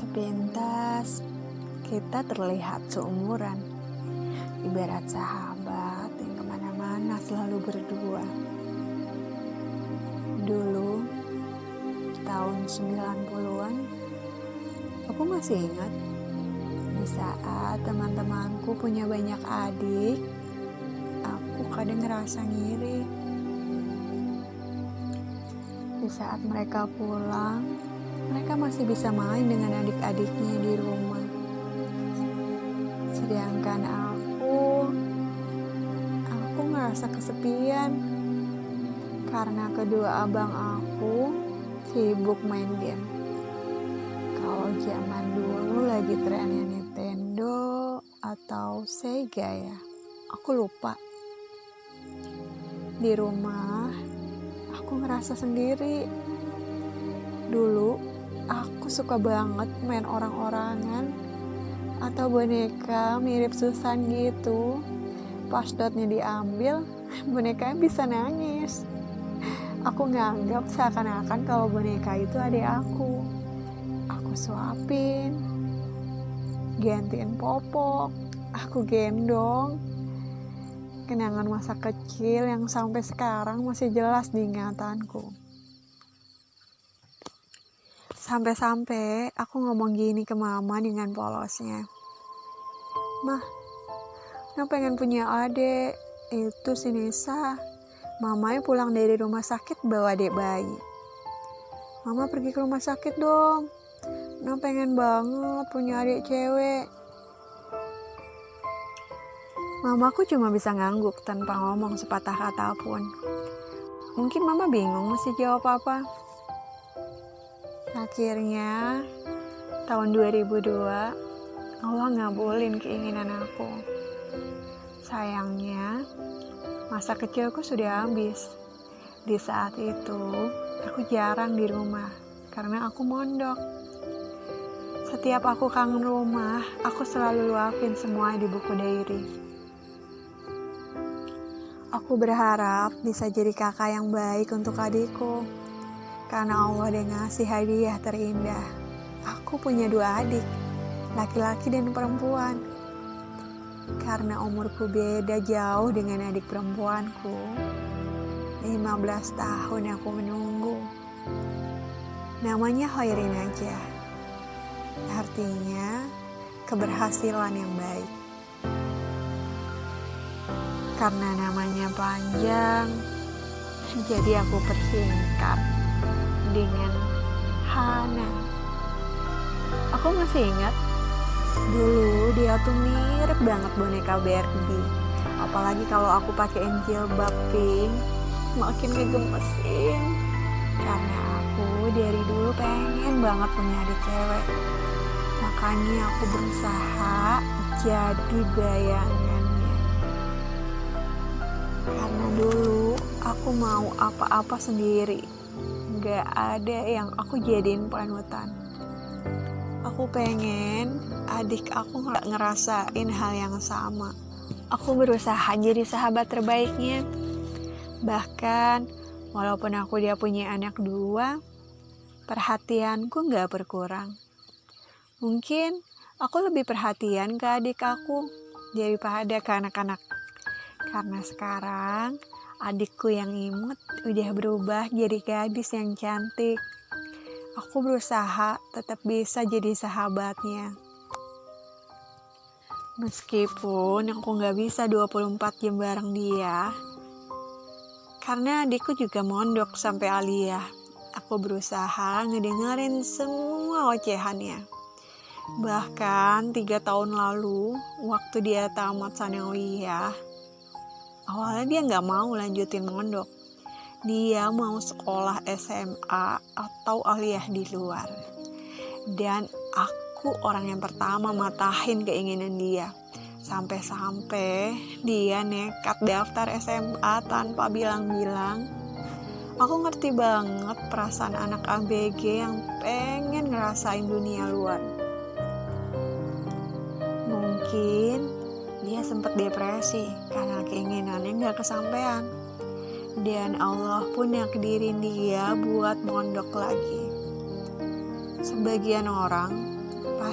Sepintas, kita terlihat seumuran, ibarat sahabat yang kemana-mana selalu berdua. Dulu, tahun 90-an, aku masih ingat di saat teman-temanku punya banyak adik, aku kadang ngerasa ngiri. Di saat mereka pulang, mereka masih bisa main dengan adik-adiknya di rumah. Sedangkan aku ngerasa kesepian karena kedua abang aku sibuk main game. Kalau zaman dulu lagi trennya Nintendo atau Sega ya, aku lupa. Di rumah, aku ngerasa sendiri. Dulu, aku suka banget main orang-orangan atau boneka mirip Susan gitu. Pas dotnya diambil, bonekanya bisa nangis. Aku nganggap seakan-akan kalau boneka itu adik aku. Aku suapin, gantiin popok, aku gendong. Kenangan masa kecil yang sampai sekarang masih jelas di ingatanku. Sampai-sampai aku ngomong gini ke mama dengan polosnya. Mah, Nah pengen punya adik, itu si Nisa. Mamanya pulang dari rumah sakit bawa adik bayi. Mama pergi ke rumah sakit dong. Nah pengen banget punya adik cewek. Mamaku cuma bisa ngangguk tanpa ngomong sepatah kata pun. Mungkin mama bingung mesti jawab apa. Akhirnya, tahun 2002, Allah ngabulin keinginan aku. Sayangnya, masa kecilku sudah habis. Di saat itu, aku jarang di rumah karena aku mondok. Setiap aku kangen rumah, aku selalu luapin semua di buku diary. Aku berharap bisa jadi kakak yang baik untuk adikku. Karena Allah udah ngasih hadiah terindah. Aku punya 2 adik, laki-laki dan perempuan. Karena umurku beda jauh dengan adik perempuanku, 15 tahun aku menunggu. Namanya Khairin aja. Artinya, keberhasilan yang baik. Karena namanya panjang, jadi aku persingkat dengan Hana. Aku masih ingat dulu dia tuh mirip banget boneka Barbie. Apalagi kalau aku pakein jilbab pink, makin ngegemesin. Karena aku dari dulu pengen banget punya adik cewek. Makanya aku berusaha jadi bayangannya. Karena dulu aku mau apa-apa sendiri. Gak ada yang aku jadiin panutan. Aku pengen adik aku gak ngerasain hal yang sama. Aku berusaha jadi sahabat terbaiknya. Bahkan walaupun aku dia punya anak 2, perhatianku gak berkurang. Mungkin aku lebih perhatian ke adik aku daripada ke anak-anak. Karena sekarang adikku yang imut udah berubah jadi gadis yang cantik. Aku berusaha tetap bisa jadi sahabatnya. Meskipun aku gak bisa 24 jam bareng dia. Karena adikku juga mondok sampai aliyah. Aku berusaha ngedengerin semua ocehannya. Bahkan 3 tahun lalu, waktu dia tamat sanawiyah, awalnya dia gak mau lanjutin mondok. Dia mau sekolah SMA atau aliyah di luar. Dan aku orang yang pertama matahin keinginan dia. Sampai-sampai dia nekat daftar SMA tanpa bilang-bilang. Aku ngerti banget perasaan anak ABG yang pengen ngerasain dunia luar. Mungkin dia sempat depresi karena keinginannya gak kesampaian. Dan Allah pun nakdirin dia buat mondok lagi. Sebagian orang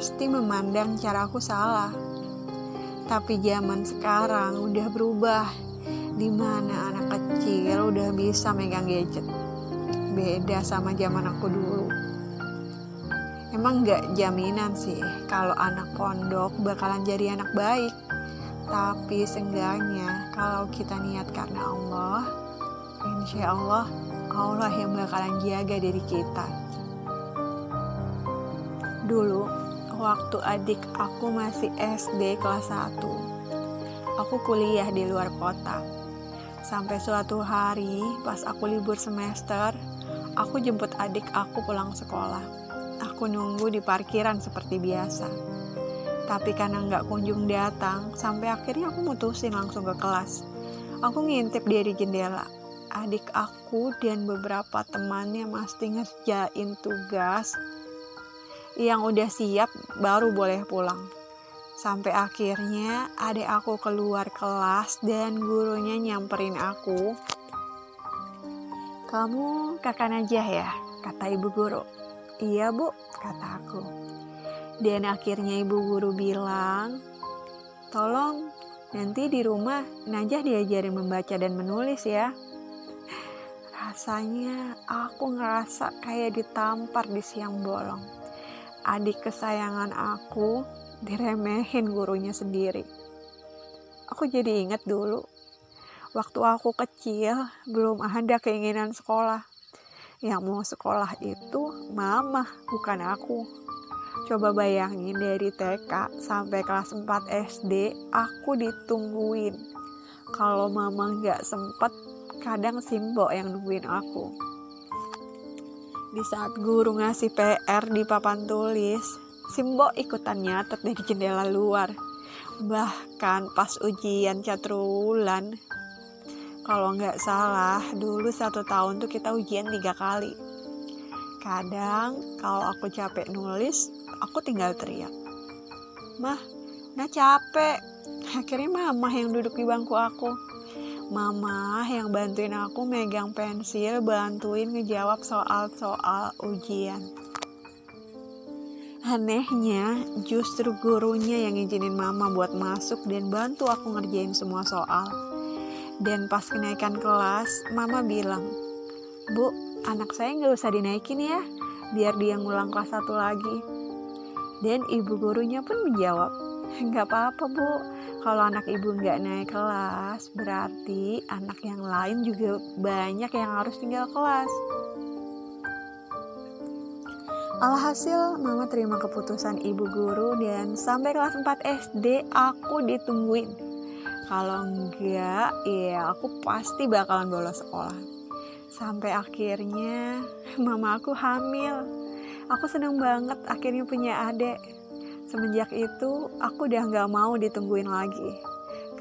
pasti memandang caraku salah. Tapi zaman sekarang udah berubah, dimana anak kecil udah bisa megang gadget. Beda sama zaman aku dulu. Emang gak jaminan sih kalau anak pondok bakalan jadi anak baik. Tapi seenggaknya kalau kita niat karena Allah, insya Allah, Allah yang bakalan jaga diri kita. Dulu, waktu adik aku masih SD kelas 1, aku kuliah di luar kota. Sampai suatu hari, pas aku libur semester, aku jemput adik aku pulang sekolah. Aku nunggu di parkiran seperti biasa. Tapi karena nggak kunjung datang, sampai akhirnya aku mutusin langsung ke kelas. Aku ngintip dari jendela. Adik aku dan beberapa temannya mesti ngerjain tugas yang udah siap baru boleh pulang. Sampai akhirnya adik aku keluar kelas dan gurunya nyamperin aku. "Kamu kakak Najah ya?" kata ibu guru. "Iya bu," kata aku. Dan akhirnya ibu guru bilang, "Tolong nanti di rumah Najah diajarin membaca dan menulis ya." Rasanya aku ngerasa kayak ditampar di siang bolong. Adik kesayangan aku diremehin gurunya sendiri. Aku jadi ingat dulu, waktu aku kecil belum ada keinginan sekolah. Yang mau sekolah itu mama, bukan aku. Coba bayangin dari TK sampai kelas 4 SD, aku ditungguin. Kalau mama gak sempet, kadang Simbo yang nungguin aku. Di saat guru ngasih PR di papan tulis, Simbo ikutan nyatet dari jendela luar. Bahkan pas ujian catrulan, kalau nggak salah, dulu 1 tahun tuh kita ujian 3 kali. Kadang kalau aku capek nulis, aku tinggal teriak, "Mah, nah capek." Akhirnya mama yang duduk di bangku aku. Mama yang bantuin aku megang pensil, bantuin ngejawab soal-soal ujian. Anehnya, justru gurunya yang izinin mama buat masuk dan bantu aku ngerjain semua soal. Dan pas kenaikan kelas, mama bilang, "Bu, anak saya gak usah dinaikin ya, biar dia ngulang kelas 1 lagi." Dan ibu gurunya pun menjawab, "Gak apa-apa bu, kalau anak ibu gak naik kelas, berarti anak yang lain juga banyak yang harus tinggal kelas." Alhasil, mama terima keputusan ibu guru dan sampai kelas 4 SD aku ditungguin. Kalau enggak, ya aku pasti bakalan bolos sekolah. Sampai akhirnya mama aku hamil. Aku seneng banget akhirnya punya adik. Semenjak itu aku udah gak mau ditungguin lagi.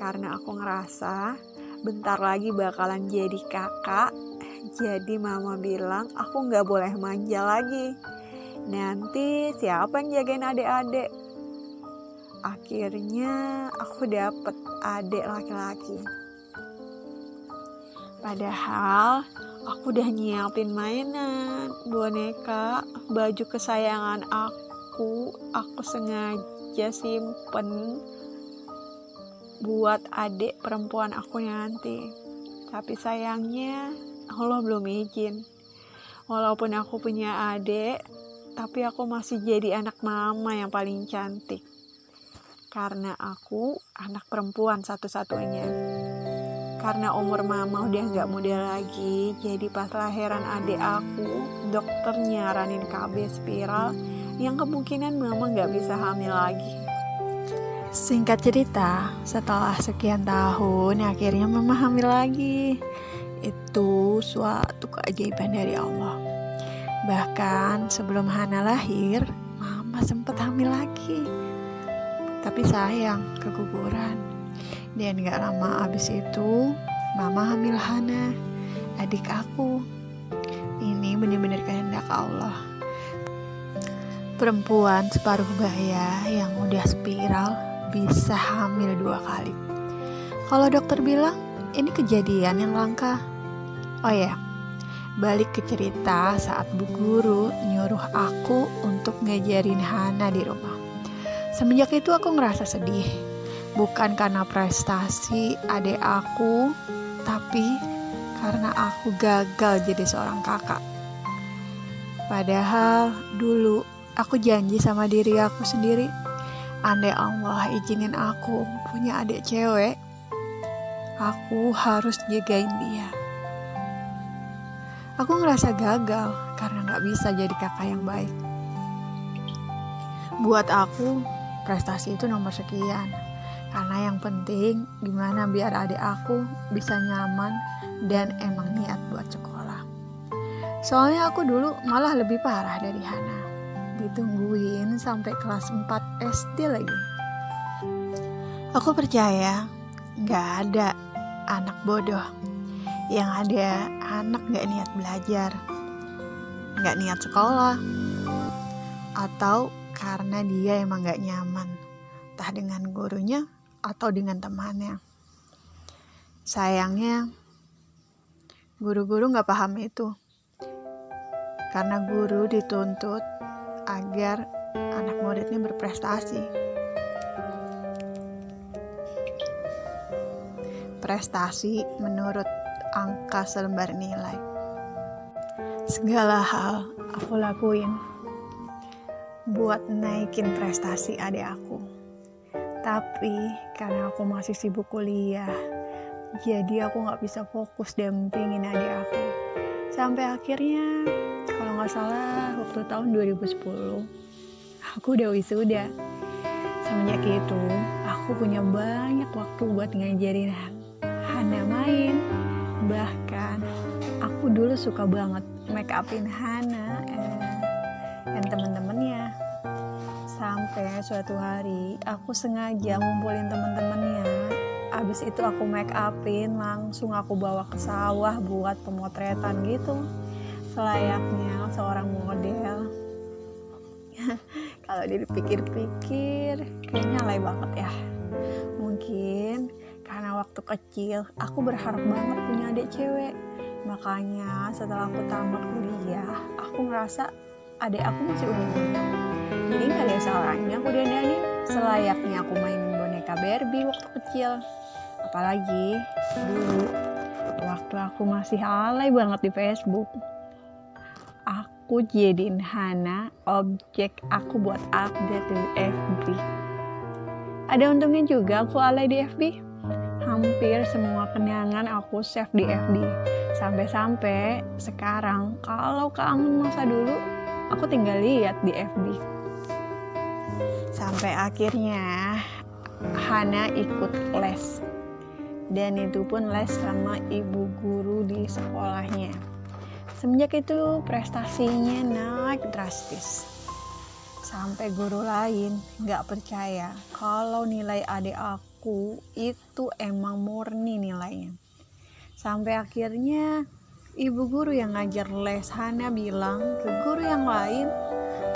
Karena aku ngerasa bentar lagi bakalan jadi kakak. Jadi mama bilang aku gak boleh manja lagi. Nanti siapa yang jagain adik-adik? Akhirnya aku dapet adik laki-laki. Padahal aku udah nyiapin mainan, boneka, baju kesayangan aku sengaja simpen buat adik perempuan aku nanti. Tapi sayangnya Allah belum izin. Walaupun aku punya adik, tapi aku masih jadi anak mama yang paling cantik. Karena aku anak perempuan satu-satunya. Karena umur mama udah gak muda lagi, jadi pas lahiran adik aku, dokter nyaranin KB spiral yang kemungkinan mama gak bisa hamil lagi. Singkat cerita, setelah sekian tahun, akhirnya mama hamil lagi. Itu suatu keajaiban dari Allah. Bahkan sebelum Hana lahir, mama sempat hamil lagi. Tapi sayang, keguguran. Dan gak lama abis itu, mama hamil Hana, adik aku. Ini benar-benar kehendak Allah. Perempuan separuh baya yang udah spiral bisa hamil 2 kali. Kalau dokter bilang, ini kejadian yang langka. Oh ya, balik ke cerita saat bu guru nyuruh aku untuk ngajarin Hana di rumah. Semenjak itu aku ngerasa sedih. Bukan karena prestasi adik aku, tapi karena aku gagal jadi seorang kakak. Padahal dulu aku janji sama diri aku sendiri, andai Allah izinin aku punya adik cewek, aku harus jagain dia. Aku ngerasa gagal karena gak bisa jadi kakak yang baik. Buat aku, prestasi itu nomor sekian. Karena yang penting gimana biar adik aku bisa nyaman dan emang niat buat sekolah. Soalnya aku dulu malah lebih parah dari Hana. Ditungguin sampai kelas 4 SD lagi. Aku percaya gak ada anak bodoh. Yang ada anak gak niat belajar, gak niat sekolah, atau karena dia emang gak nyaman, entah dengan gurunya atau dengan temannya. Sayangnya guru-guru gak paham itu, karena guru dituntut agar anak muridnya berprestasi. Prestasi menurut angka selembar nilai. Segala hal aku lakuin buat naikin prestasi adik aku. Tapi karena aku masih sibuk kuliah, jadi aku gak bisa fokus dampingin adik aku. Sampai akhirnya, kalau gak salah waktu tahun 2010, aku udah wisuda. Semenjak itu, aku punya banyak waktu buat ngajarin Hana main. Bahkan, aku dulu suka banget make upin Hana dan temen-temennya. Sampai suatu hari aku sengaja ngumpulin temen-temennya. Abis itu aku make upin, langsung aku bawa ke sawah buat pemotretan gitu, selayaknya seorang model. Kalau dipikir-pikir kayaknya alay banget ya. Mungkin karena waktu kecil aku berharap banget punya adik cewek. Makanya setelah aku tamat kuliah, aku ngerasa adik aku masih unyu-unyu. Jadi gak ada salahnya aku dandanin selayaknya aku mainin boneka Barbie waktu kecil. Apalagi dulu waktu aku masih alay banget di Facebook, aku jadiin Hana objek aku buat update di FB. Ada untungnya juga aku alay di FB. Hampir semua kenangan aku save di FB. Sampai-sampai sekarang kalau kangen masa dulu, aku tinggal lihat di FB. Sampai akhirnya Hana ikut les. Dan itu pun les sama ibu guru di sekolahnya. Semenjak itu prestasinya naik drastis. Sampai guru lain gak percaya kalau nilai adik aku itu emang murni nilainya. Sampai akhirnya ibu guru yang ngajar les Hana bilang ke guru yang lain,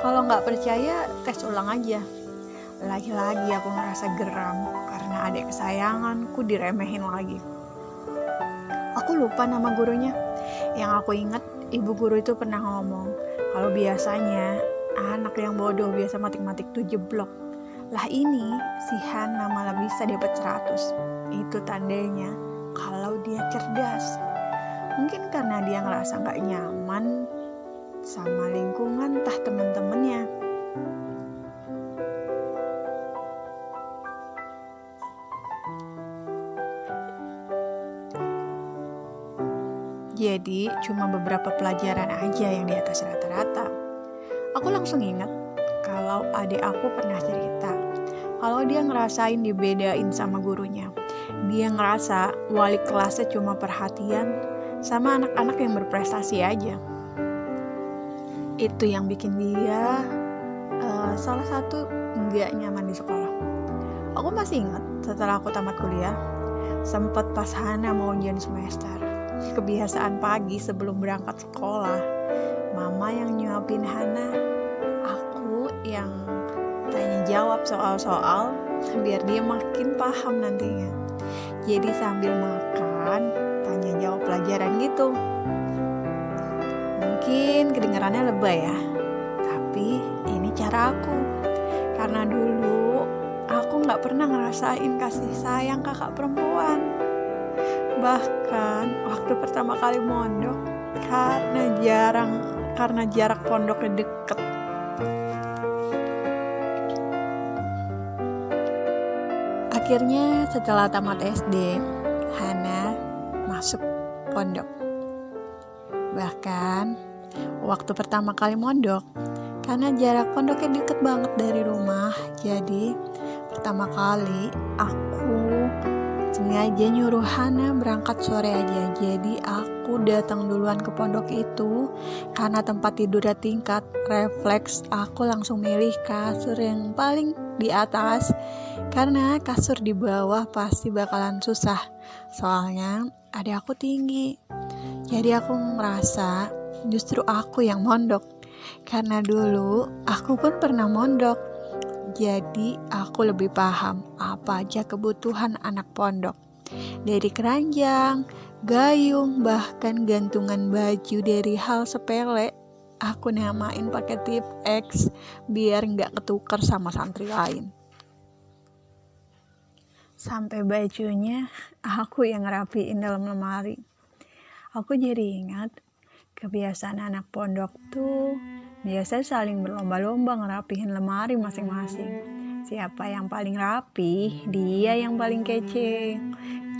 kalau gak percaya tes ulang aja. Lagi-lagi aku ngerasa geram karena adik kesayanganku diremehin lagi. Aku lupa nama gurunya. Yang aku ingat, ibu guru itu pernah ngomong, kalau biasanya anak yang bodoh biasa matik-matik tuh jeblok. Lah ini si Hana malah bisa dapat 100. Itu tandanya kalau dia cerdas. Mungkin karena dia ngerasa gak nyaman sama lingkungan entah teman-temannya. Jadi cuma beberapa pelajaran aja yang di atas rata-rata. Aku langsung ingat kalau adik aku pernah cerita kalau dia ngerasain dibedain sama gurunya. Dia ngerasa wali kelasnya cuma perhatian sama anak-anak yang berprestasi aja. Itu yang bikin dia salah satu nggak nyaman di sekolah. Aku masih ingat setelah aku tamat kuliah, sempat pas Hana mau ujian semester. Kebiasaan pagi sebelum berangkat sekolah, mama yang nyuapin Hana, aku yang tanya jawab soal-soal biar dia makin paham nantinya. Jadi sambil makan, tanya jawab pelajaran gitu. Mungkin kedengarannya lebay ya, tapi ini cara aku. Karena dulu gak pernah ngerasain kasih sayang kakak perempuan. Bahkan waktu pertama kali mondok, karena jarak pondoknya deket, akhirnya setelah tamat SD, Hana masuk pondok. Bahkan waktu pertama kali mondok, karena jarak pondoknya deket banget dari rumah, jadi pertama kali aku sengaja nyuruh Hana berangkat sore aja. Jadi aku datang duluan ke pondok itu karena tempat tidurnya tingkat. Refleks aku langsung milih kasur yang paling di atas, karena kasur di bawah pasti bakalan susah. Soalnya adik aku tinggi. Jadi aku ngerasa justru aku yang mondok. Karena dulu aku pun pernah mondok. Jadi aku lebih paham apa aja kebutuhan anak pondok. Dari keranjang, gayung, bahkan gantungan baju dari hal sepele, aku namain pakai tip X biar nggak ketukar sama santri lain. Sampai bajunya aku yang rapiin dalam lemari. Aku jadi ingat kebiasaan anak pondok tuh biasa saling berlomba-lomba ngerapihin lemari masing-masing. Siapa yang paling rapi, dia yang paling kece.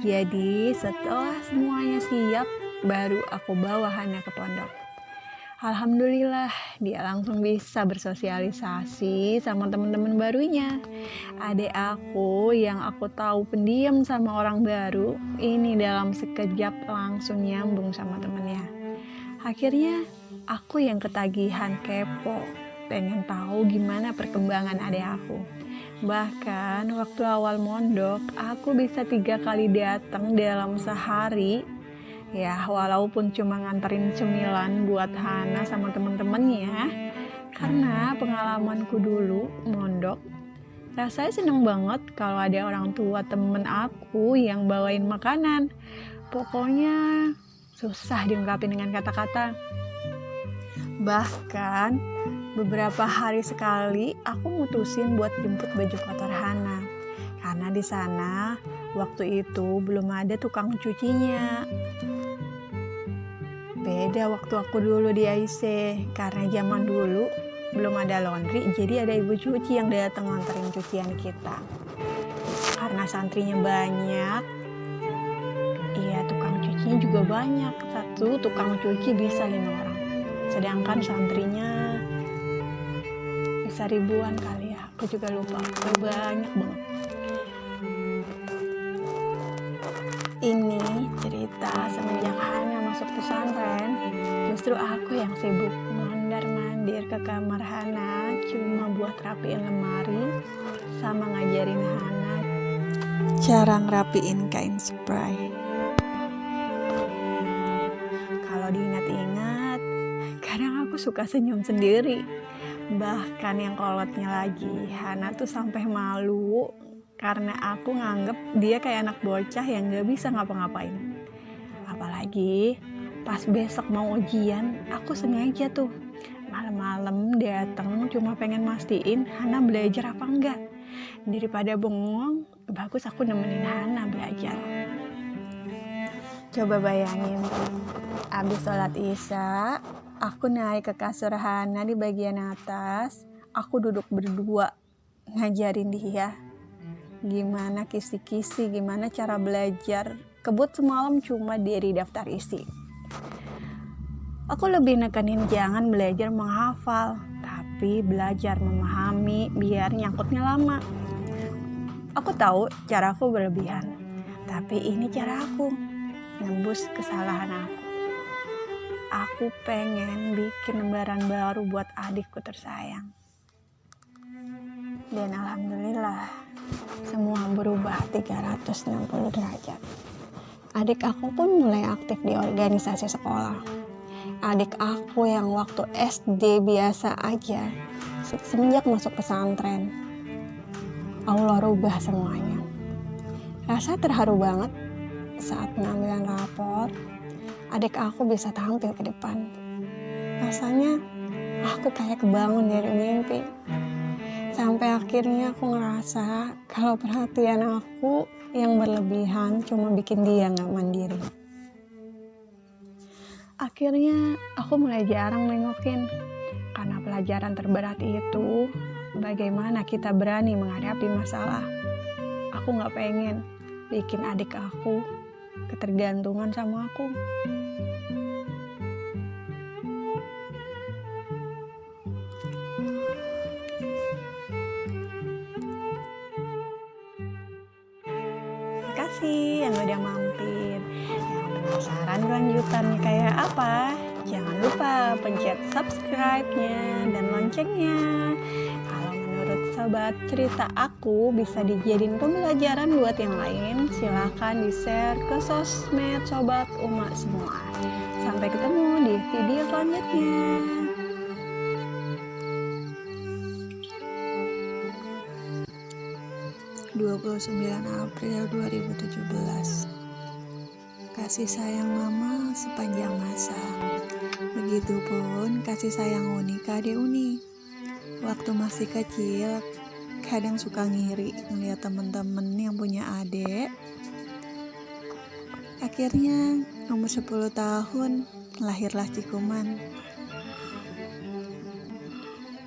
Jadi setelah semuanya siap, baru aku bawa Hana ke pondok. Alhamdulillah, dia langsung bisa bersosialisasi sama teman-teman barunya. Adik aku yang aku tahu pendiam sama orang baru, ini dalam sekejap langsung nyambung sama temennya. Akhirnya aku yang ketagihan kepo, pengen tahu gimana perkembangan adik aku. Bahkan waktu awal mondok, aku bisa 3 kali datang dalam sehari. Ya, walaupun cuma nganterin cemilan buat Hana sama temen-temennya. Karena pengalamanku dulu mondok, rasanya seneng banget kalau ada orang tua temen aku yang bawain makanan. Pokoknya susah diungkapin dengan kata-kata. Bahkan beberapa hari sekali aku mutusin buat jemput baju kotor Hana. Karena di sana waktu itu belum ada tukang cucinya. Beda waktu aku dulu di AIC, karena zaman dulu belum ada laundry, jadi ada ibu cuci yang datang nganterin cucian kita. Karena santrinya banyak, iya tukang cucinya juga banyak. Satu tukang cuci bisa 5 orang. Sedangkan santrinya bisa ribuan kali ya. Aku juga lupa. Banyak banget. Ini cerita semenjak Hana masuk pesantren. Justru aku yang sibuk mondar-mandir ke kamar Hana cuma buat rapiin lemari sama ngajarin Hana cara ngerapiin kain spray. Kalau diingat-ingat, kadang aku suka senyum sendiri. Bahkan yang kolotnya lagi, Hana tuh sampai malu karena aku nganggep dia kayak anak bocah yang gak bisa ngapa-ngapain. Apalagi pas besok mau ujian, aku sengaja tuh malam-malam datang cuma pengen mastiin Hana belajar apa enggak. Daripada bengong, bagus aku nemenin Hana belajar. Coba bayangin, abis sholat isya, aku naik ke kasur Hana di bagian atas, aku duduk berdua ngajarin dia gimana kisi-kisi, gimana cara belajar. Kebut semalam cuma dari daftar isi. Aku lebih nekenin jangan belajar menghafal, tapi belajar memahami biar nyangkutnya lama. Aku tahu caraku berlebihan, tapi ini cara aku nembus kesalahan aku. Aku pengen bikin lembaran baru buat adikku tersayang. Dan alhamdulillah, semua berubah 360 derajat. Adik aku pun mulai aktif di organisasi sekolah. Adik aku yang waktu SD biasa aja, semenjak masuk pesantren, Allah rubah semuanya. Rasa terharu banget saat pengambilan rapor, adik aku bisa tampil ke depan. Rasanya aku kayak kebangun dari mimpi. Sampai akhirnya aku ngerasa kalau perhatian aku yang berlebihan cuma bikin dia gak mandiri. Akhirnya aku mulai jarang nengokin, karena pelajaran terberat itu bagaimana kita berani menghadapi masalah. Aku gak pengen bikin adik aku ketergantungan sama aku. Terima kasih yang udah mampir. Yang penasaran kelanjutannya kayak apa? Jangan lupa pencet subscribe-nya dan loncengnya. Kalau menurut sobat cerita aku bisa dijadiin pembelajaran buat yang lain, silakan di-share ke sosmed sobat Uma semua. Sampai ketemu di video selanjutnya. 29 April 2017. Kasih sayang mama sepanjang masa. Begitupun kasih sayang Uni ke adik Uni. Waktu masih kecil, kadang suka ngiri ngeliat temen-temen yang punya adik. Akhirnya umur 10 tahun lahirlah Cikuman.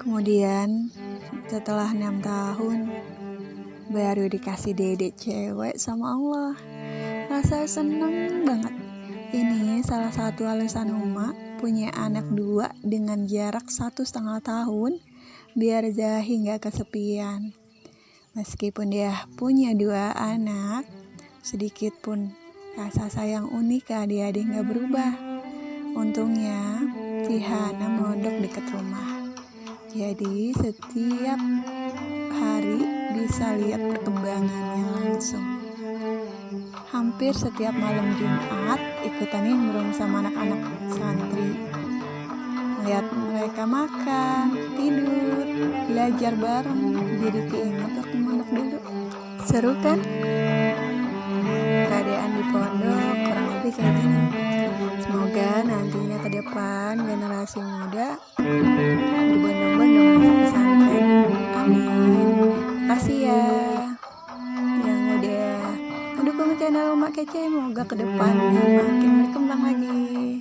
Kemudian setelah 6 tahun baru dikasih dedek cewek sama Allah. Rasa seneng banget. Ini salah satu alasan Uma punya anak 2 dengan jarak 1,5 tahun, biar Zahi gak kesepian. Meskipun dia punya 2 anak, sedikit pun rasa sayang Uni ke adik-adik gak berubah. Untungnya si Hana mondok dekat rumah, jadi setiap hari bisa lihat perkembangannya langsung. Hampir setiap malam Jumat ikutan nimbrung sama anak-anak santri. Melihat mereka makan, tidur, belajar bareng, jadi keinget waktu mondok dulu. Seru kan? Keadaan di pondok kurang lebih kayak gini. Semoga nantinya ke depan generasi muda berbondong-bondong masuk pesantren. Amin. Makasih ya yang udah mendukung channel Uma Kece. Semoga ke depannya makin berkembang lagi.